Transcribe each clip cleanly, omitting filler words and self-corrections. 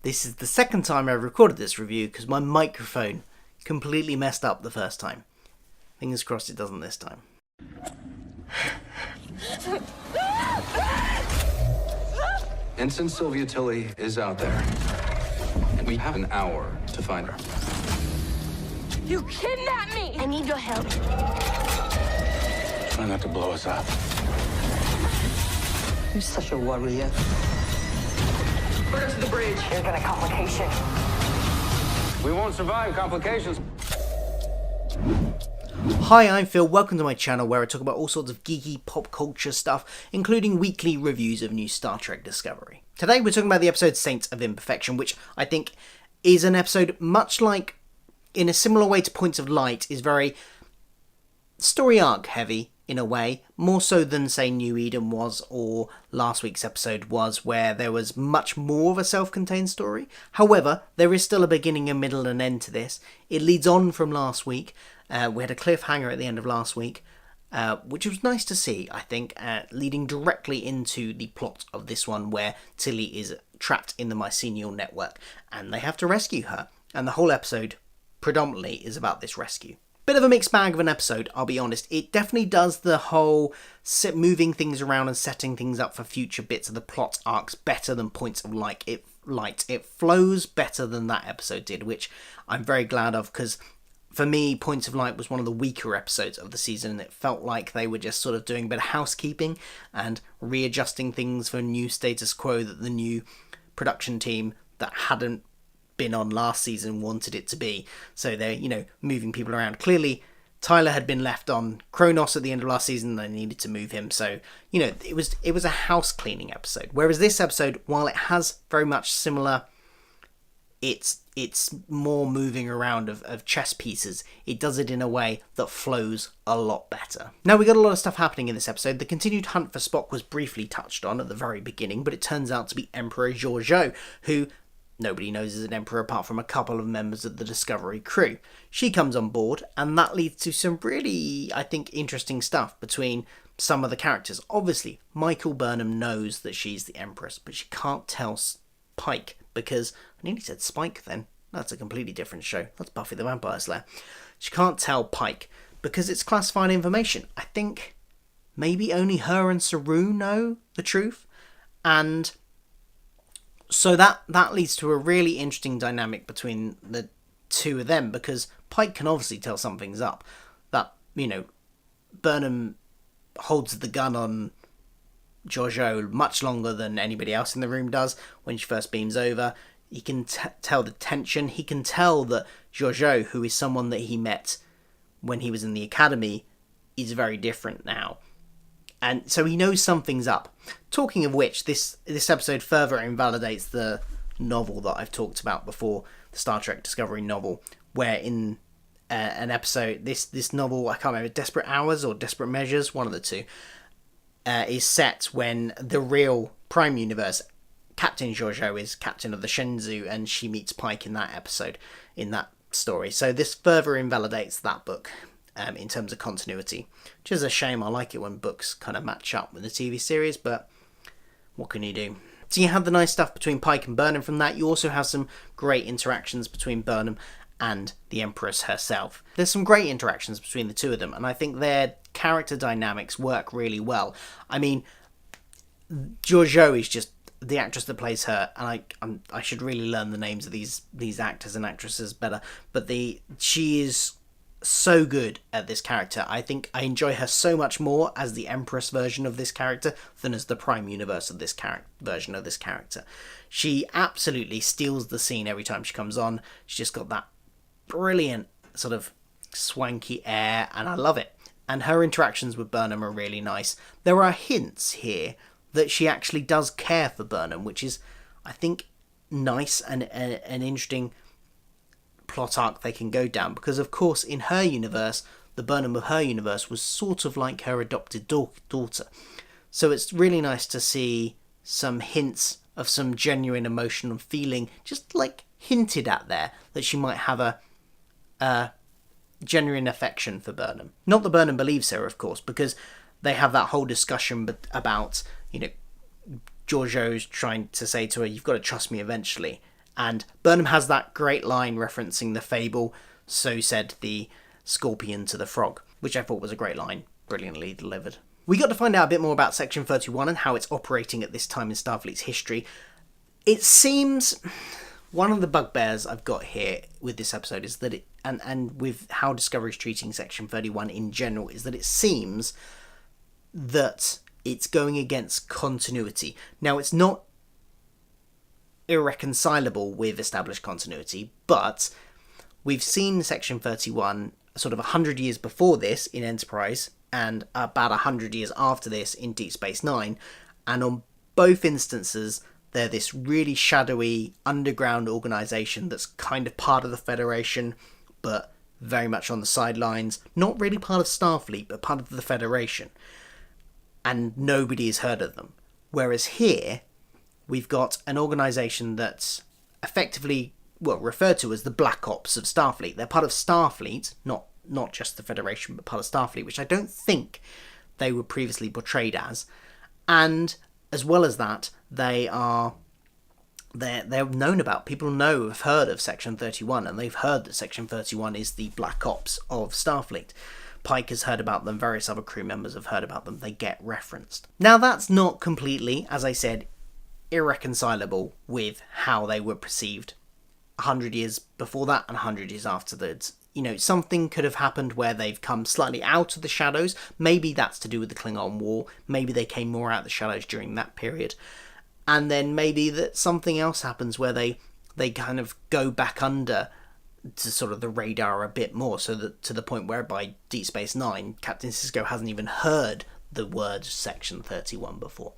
This is the second time I've recorded this review because my microphone completely messed up the first time. Fingers crossed it doesn't this time. Ensign Sylvia Tilly is out there, and we have an hour to find her. You kidnapped me! I need your help. Try not to blow us up. You're such a warrior. Put her to the bridge. There's been a complication. We won't survive complications. Hi, I'm Phil. Welcome to my channel where I talk about all sorts of geeky pop culture stuff, including weekly reviews of new Star Trek Discovery. Today we're talking about the episode Saints of Imperfection, which I think is an episode much like, in a similar way to Points of Light, is very story arc heavy in a way, more so than say New Eden was or last week's episode was, where there was much more of a self-contained story. However, there is still a beginning, a middle and end to this. It leads on from last week. We had a cliffhanger at the end of last week, which was nice to see, I think, leading directly into the plot of this one, where Tilly is trapped in the mycelial network and they have to rescue her, and the whole episode predominantly is about this rescue. Bit of a mixed bag of an episode, I'll be honest. It definitely does the whole moving things around and setting things up for future bits of the plot arcs better than Points of Light. It flows better than that episode did, which I'm very glad of, because for me, Points of Light was one of the weaker episodes of the season, and it felt like they were just sort of doing a bit of housekeeping and readjusting things for new status quo that the new production team that hadn't been on last season wanted it to be. So they're, moving people around. Clearly, Tyler had been left on Kronos at the end of last season, and they needed to move him. So, it was a house cleaning episode. Whereas this episode, while it has very much similar, it's more moving around of chess pieces. It does it in a way that flows a lot better. Now, we got a lot of stuff happening in this episode. The continued hunt for Spock was briefly touched on at the very beginning, but it turns out to be Emperor Georgiou, who nobody knows is an emperor apart from a couple of members of the Discovery crew. She comes on board, and that leads to some really, I think, interesting stuff between some of the characters. Obviously, Michael Burnham knows that she's the Empress, but she can't tell Pike, because I nearly said Spike then. That's a completely different show. That's Buffy the Vampire Slayer. She can't tell Pike because it's classified information. I think maybe only her and Saru know the truth. And so that leads to a really interesting dynamic between the two of them, because Pike can obviously tell something's up. That, Burnham holds the gun on Georgiou much longer than anybody else in the room does when she first beams over. He can tell the tension. He can tell that Georgiou, who is someone that he met when he was in the academy, is very different now. And so he knows something's up. Talking of which, this episode further invalidates the novel that I've talked about before, the Star Trek Discovery novel, where in an episode, this novel, I can't remember, Desperate Hours or Desperate Measures, one of the two, is set when the real Prime Universe, Captain Georgiou, is captain of the Shenzhou, and she meets Pike in that episode, in that story. So this further invalidates that book in terms of continuity, which is a shame. I like it when books kind of match up with the TV series, but what can you do? So you have the nice stuff between Pike and Burnham from that. You also have some great interactions between Burnham and the Empress herself. There's some great interactions between the two of them, and I think their character dynamics work really well. I mean, Georgiou is just the actress that plays her, and I should really learn the names of these actors and actresses better, but she is so good at this character. I think I enjoy her so much more as the Empress version of this character than as the Prime Universe of this version of this character. She absolutely steals the scene every time she comes on. She's just got that brilliant sort of swanky air, and I love it. And her interactions with Burnham are really nice. There are hints here that she actually does care for Burnham, which is, I think, nice and an interesting plot arc they can go down, because of course in her universe, the Burnham of her universe was sort of like her adopted daughter. So it's really nice to see some hints of some genuine emotion and feeling just like hinted at there, that she might have a genuine affection for Burnham. Not that Burnham believes her, of course, because they have that whole discussion about, Georgiou's trying to say to her, you've got to trust me eventually. And Burnham has that great line referencing the fable, "So said the scorpion to the frog," which I thought was a great line, brilliantly delivered. We got to find out a bit more about Section 31 and how it's operating at this time in Starfleet's history. It seems one of the bugbears I've got here with this episode is that it, and with how Discovery's treating Section 31 in general, is that it seems that it's going against continuity. Now, it's not irreconcilable with established continuity, but we've seen Section 31 sort of 100 years before this in Enterprise and about 100 years after this in Deep Space Nine, and on both instances they're this really shadowy underground organisation that's kind of part of the Federation but very much on the sidelines, not really part of Starfleet but part of the Federation, and nobody has heard of them. Whereas here we've got an organisation that's effectively, well, referred to as the Black Ops of Starfleet. They're part of Starfleet, not just the Federation, but part of Starfleet, which I don't think they were previously portrayed as. And as well as that, they're known about. People have heard of Section 31, and they've heard that Section 31 is the Black Ops of Starfleet. Pike has heard about them, various other crew members have heard about them, they get referenced. Now, that's not completely, as I said, irreconcilable with how they were perceived 100 years before that and 100 years afterwards. You know, something could have happened where they've come slightly out of the shadows. Maybe that's to do with the Klingon War. Maybe they came more out of the shadows during that period. And then maybe that something else happens where they kind of go back under to sort of the radar a bit more, so that to the point where by Deep Space Nine, Captain Sisko hasn't even heard the word Section 31 before.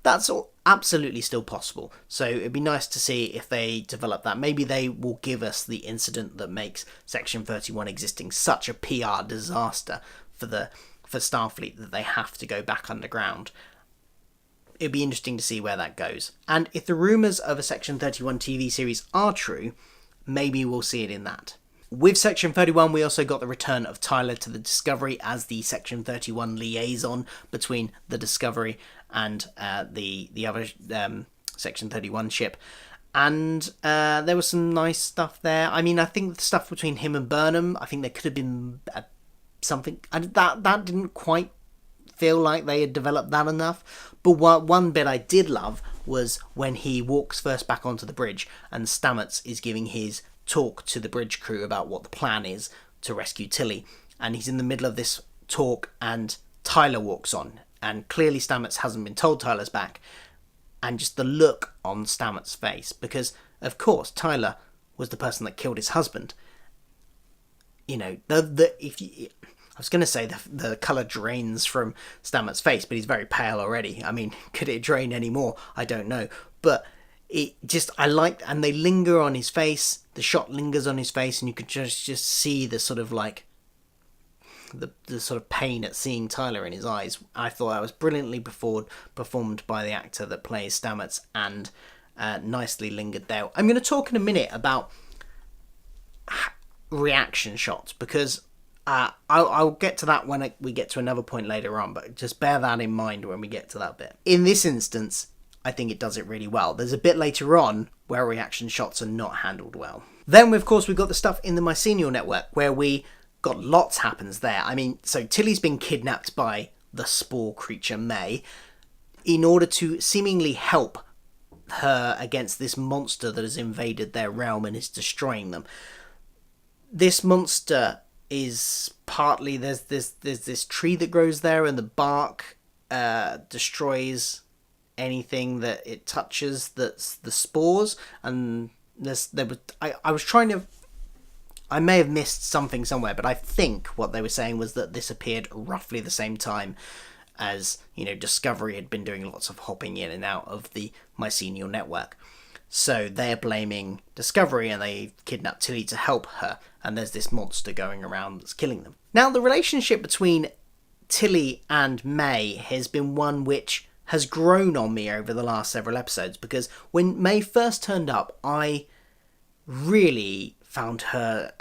That's all absolutely still possible. So it'd be nice to see if they develop that. Maybe they will give us the incident that makes Section 31 existing such a PR disaster for Starfleet that they have to go back underground. It'd be interesting to see where that goes. And if the rumours of a Section 31 TV series are true, maybe we'll see it in that. With Section 31, we also got the return of Tyler to the Discovery as the Section 31 liaison between the Discovery and the other Section 31 ship. And there was some nice stuff there. I mean, I think the stuff between him and Burnham, I think there could have been something. That didn't quite feel like they had developed that enough. But one bit I did love was when he walks first back onto the bridge and Stamets is giving his talk to the bridge crew about what the plan is to rescue Tilly, and he's in the middle of this talk and Tyler walks on, and clearly Stamets hasn't been told Tyler's back, and just the look on Stamets' face, because of course Tyler was the person that killed his husband. You know, I was going to say the colour drains from Stamets' face, but he's very pale already. I mean, could it drain any more? I don't know. But and they linger on his face. The shot lingers on his face, and you could just see the sort of like the sort of pain at seeing Tyler in his eyes. I thought that was brilliantly performed by the actor that plays Stamets, and nicely lingered there. I'm going to talk in a minute about reaction shots, because I'll get to that when we get to another point later on, but just bear that in mind when we get to that bit. In this instance, I think it does it really well. There's a bit later on where reaction shots are not handled well. Then, of course, we've got the stuff in the Mycenial network where we got lots happens there. I mean, so Tilly's been kidnapped by the spore creature May in order to seemingly help her against this monster that has invaded their realm and is destroying them. This monster is partly there's this tree that grows there, and the bark destroys anything that it touches that's the spores. And I may have missed something somewhere, but I think what they were saying was that this appeared roughly the same time as, you know, Discovery had been doing lots of hopping in and out of the Mycenial network. So they're blaming Discovery, and they kidnapped Tilly to help her, and there's this monster going around that's killing them. Now, the relationship between Tilly and May has been one which has grown on me over the last several episodes, because when May first turned up, I really found her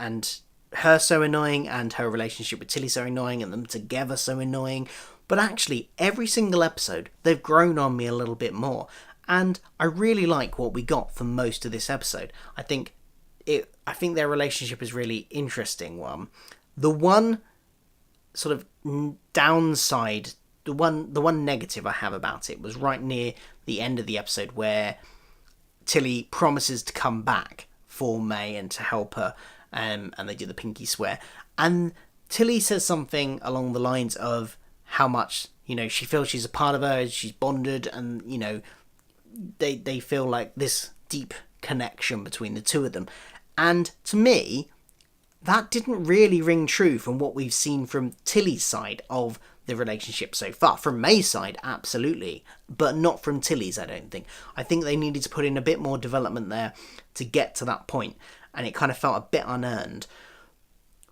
so annoying, and her relationship with Tilly so annoying, and them together so annoying. But actually, every single episode, they've grown on me a little bit more. And I really like what we got for most of this episode. I think their relationship is really interesting one. The one sort of downside, the one negative I have about it was right near the end of the episode where Tilly promises to come back for May and to help her, and they do the pinky swear. And Tilly says something along the lines of how much, she feels she's a part of her, she's bonded, and, they feel like this deep connection between the two of them. And to me, that didn't really ring true from what we've seen from Tilly's side of the relationship so far. From May's side, absolutely, but not from Tilly's, I don't think. I think they needed to put in a bit more development there to get to that point, and it kind of felt a bit unearned.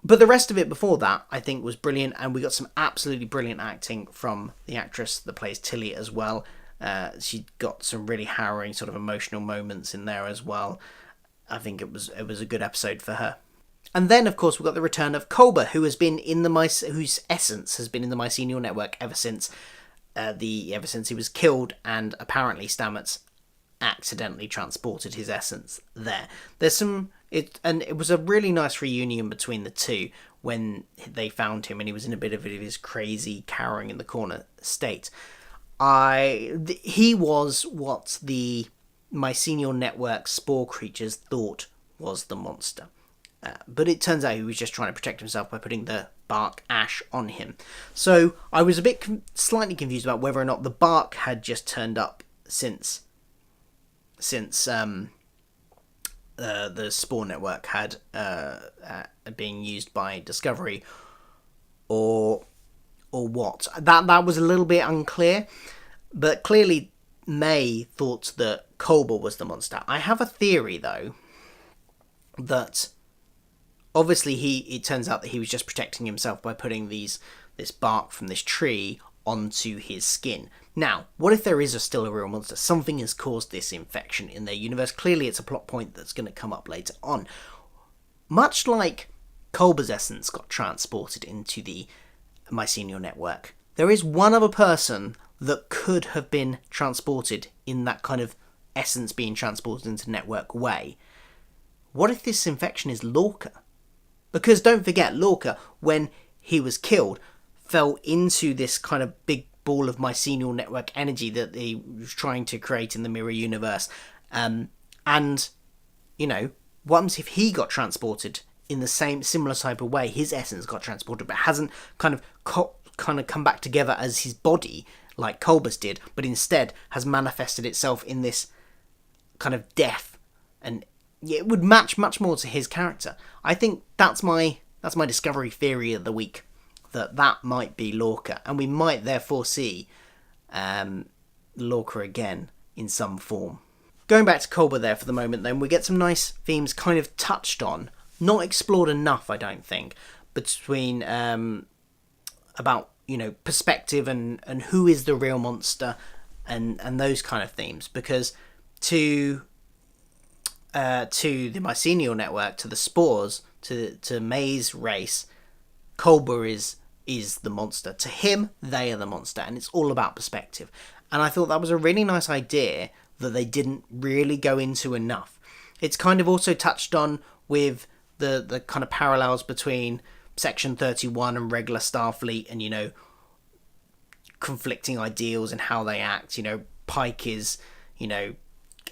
But the rest of it before that, I think, was brilliant, and we got some absolutely brilliant acting from the actress that plays Tilly as well. She got some really harrowing sort of emotional moments in there as well. I think it was a good episode for her. And then, of course, we've got the return of Culber, whose essence has been in the Mycenial Network ever since he was killed, and apparently Stamets accidentally transported his essence there. It was a really nice reunion between the two when they found him and he was in a bit of his crazy, cowering in the corner state. He was what the Mycenial Network spore creatures thought was the monster. But it turns out he was just trying to protect himself by putting the bark ash on him. So I was a bit slightly confused about whether or not the bark had just turned up since the spore network had being used by Discovery, or what. That was a little bit unclear, but clearly May thought that Culber was the monster. I have a theory though that obviously it turns out that he was just protecting himself by putting this bark from this tree onto his skin. Now, what if there is still a real monster? Something has caused this infection in their universe. Clearly it's a plot point that's going to come up later on. Much like Culber's essence got transported into the Mycenial Network, there is one other person that could have been transported in that kind of essence being transported into network way. What if this infection is Lorca? Because don't forget, Lorca, when he was killed, fell into this kind of big ball of Mycenial Network energy that he was trying to create in the mirror universe. And, what happens if he got transported in the similar type of way? His essence got transported, but hasn't kind of come back together as his body, like Culber's did, but instead has manifested itself in this kind of death, and it would match much more to his character. I think that's my Discovery theory of the week, that might be Lorca, and we might therefore see Lorca again in some form. Going back to Culber there for the moment, then, we get some nice themes kind of touched on, not explored enough, I don't think, between about perspective and who is the real monster and those kind of themes, because to the Mycenial Network, to the spores, to May's race, Culber is the monster. To him, they are the monster, and it's all about perspective. And I thought that was a really nice idea that they didn't really go into enough. It's kind of also touched on with the kind of parallels between Section 31 and regular Starfleet, and conflicting ideals and how they act. Pike is,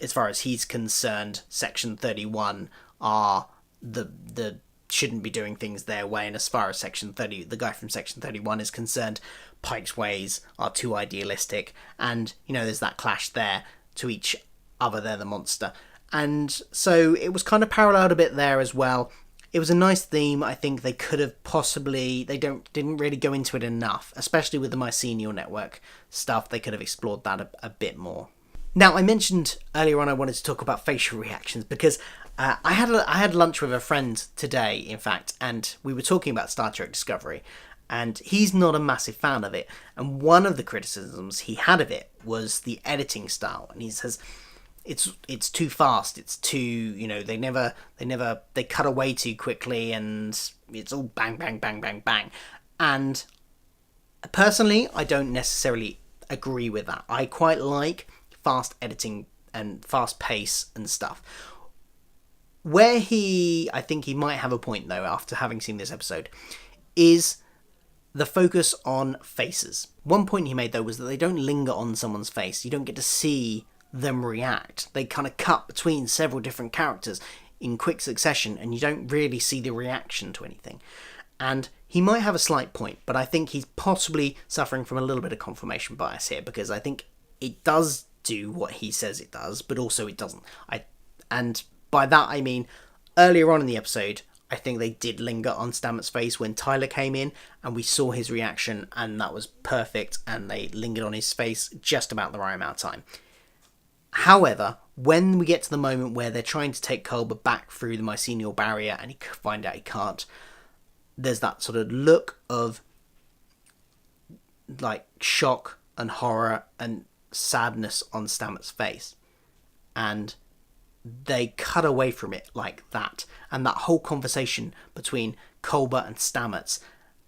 as far as he's concerned, Section 31 are the shouldn't be doing things their way, and as far as the guy from Section 31 is concerned, Pike's ways are too idealistic, and there's that clash there. To each other, they're the monster, and so it was kind of paralleled a bit there as well. It was a nice theme. I think they could have possibly, didn't really go into it enough, especially with the Mycenial Network stuff. They could have explored that a bit more. Now, I mentioned earlier on I wanted to talk about facial reactions because I had lunch with a friend today, in fact, and we were talking about Star Trek Discovery, and he's not a massive fan of it. And one of the criticisms he had of it was the editing style, and he says it's too fast. It's too they cut away too quickly, and it's all bang bang bang bang bang. And personally, I don't necessarily agree with that. I quite like fast editing and fast pace and stuff. Where I think he might have a point though, after having seen this episode, is the focus on faces. One point he made though was that they don't linger on someone's face. You don't get to see them react. They kind of cut between several different characters in quick succession, and you don't really see the reaction to anything. And he might have a slight point, but I think he's possibly suffering from a little bit of confirmation bias here, because I think it does do what he says it does, but also it doesn't. And by that I mean, earlier on in the episode, I think they did linger on Stamets' face when Tyler came in, and we saw his reaction, and that was perfect, and they lingered on his face just about the right amount of time. However, when we get to the moment where they're trying to take Culber back through the mycelial barrier and he find out he can't, there's that sort of look of like shock and horror and sadness on Stamets' face, and they cut away from it like that, and that whole conversation between Culber and Stamets,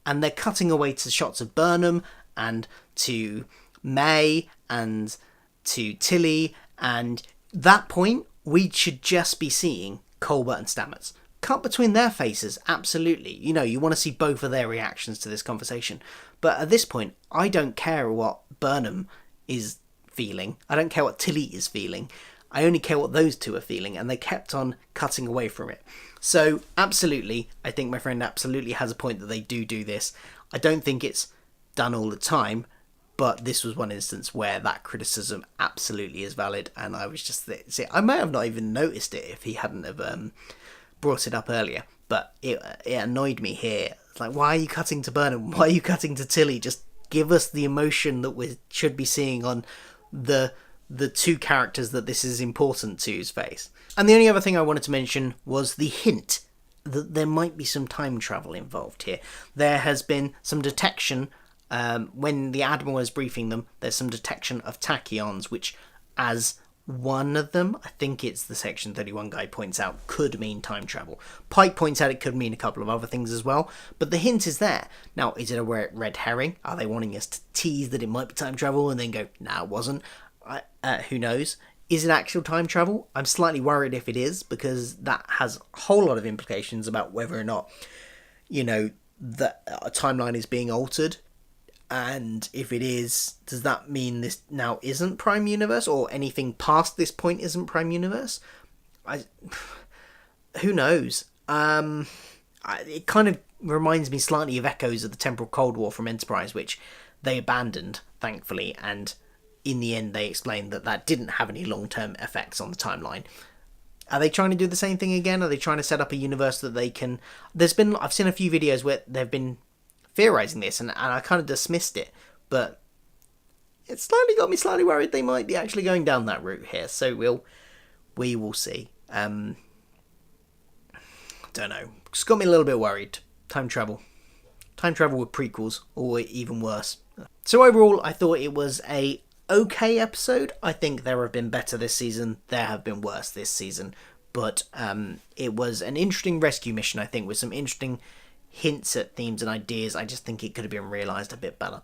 and they're cutting away to shots of Burnham and to May and to Tilly, and that point we should just be seeing Culber and Stamets. Cut between their faces, absolutely. You know, you want to see both of their reactions to this conversation. But at this point, I don't care what Burnham is feeling. I don't care what Tilly is feeling. I only care what those two are feeling, and they kept on cutting away from it. So, absolutely, I think my friend absolutely has a point that they do this. I don't think it's done all the time, but this was one instance where that criticism absolutely is valid, and I was just... See, I might have not even noticed it if he hadn't have brought it up earlier, but it annoyed me here. It's like, why are you cutting to Burnham? Why are you cutting to Tilly? Just give us the emotion that we should be seeing on the two characters that this is important to's face. And the only other thing I wanted to mention was the hint that there might be some time travel involved here. There has been some detection, when the Admiral is briefing them, there's some detection of tachyons, which, as one of them, I think it's the Section 31 guy, points out, could mean time travel. Pike points out it could mean a couple of other things as well, but the hint is there. Now, is it a red herring? Are they wanting us to tease that it might be time travel and then go, nah, it wasn't? Who knows? Is it actual time travel? I'm slightly worried if it is, because that has a whole lot of implications about whether or not, you know, the timeline is being altered. And if it is, does that mean this now isn't Prime Universe, or anything past this point isn't Prime Universe? Who knows? It kind of reminds me slightly of echoes of the Temporal Cold War from Enterprise, which they abandoned, thankfully, and in the end they explained that that didn't have any long-term effects on the timeline. Are they trying to do the same thing again? Are they trying to set up a universe that they can... I've seen a few videos where they've been theorizing this, and I kind of dismissed it, but it slightly got me slightly worried they might be actually going down that route here, so we will see. Don't know, just got me a little bit worried. Time travel with prequels, or even worse. So overall, I thought it was a okay episode. I think there have been better this season, there have been worse this season, but it was an interesting rescue mission, I think, with some interesting hints at themes and ideas. I just think it could have been realised a bit better.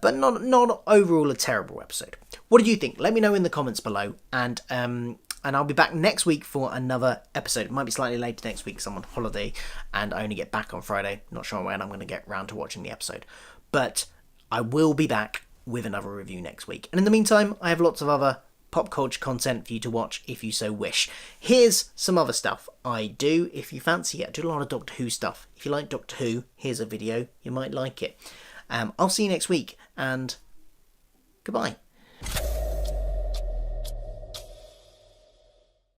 But not overall a terrible episode. What did you think? Let me know in the comments below, and I'll be back next week for another episode. It might be slightly later next week because I'm on holiday and I only get back on Friday. Not sure when I'm going to get round to watching the episode. But I will be back with another review next week. And in the meantime, I have lots of other pop culture content for you to watch if you so wish. Here's some other stuff I do if you fancy it. I do a lot of Doctor Who stuff. If you like Doctor Who, here's a video. You might like it. I'll see you next week, and goodbye.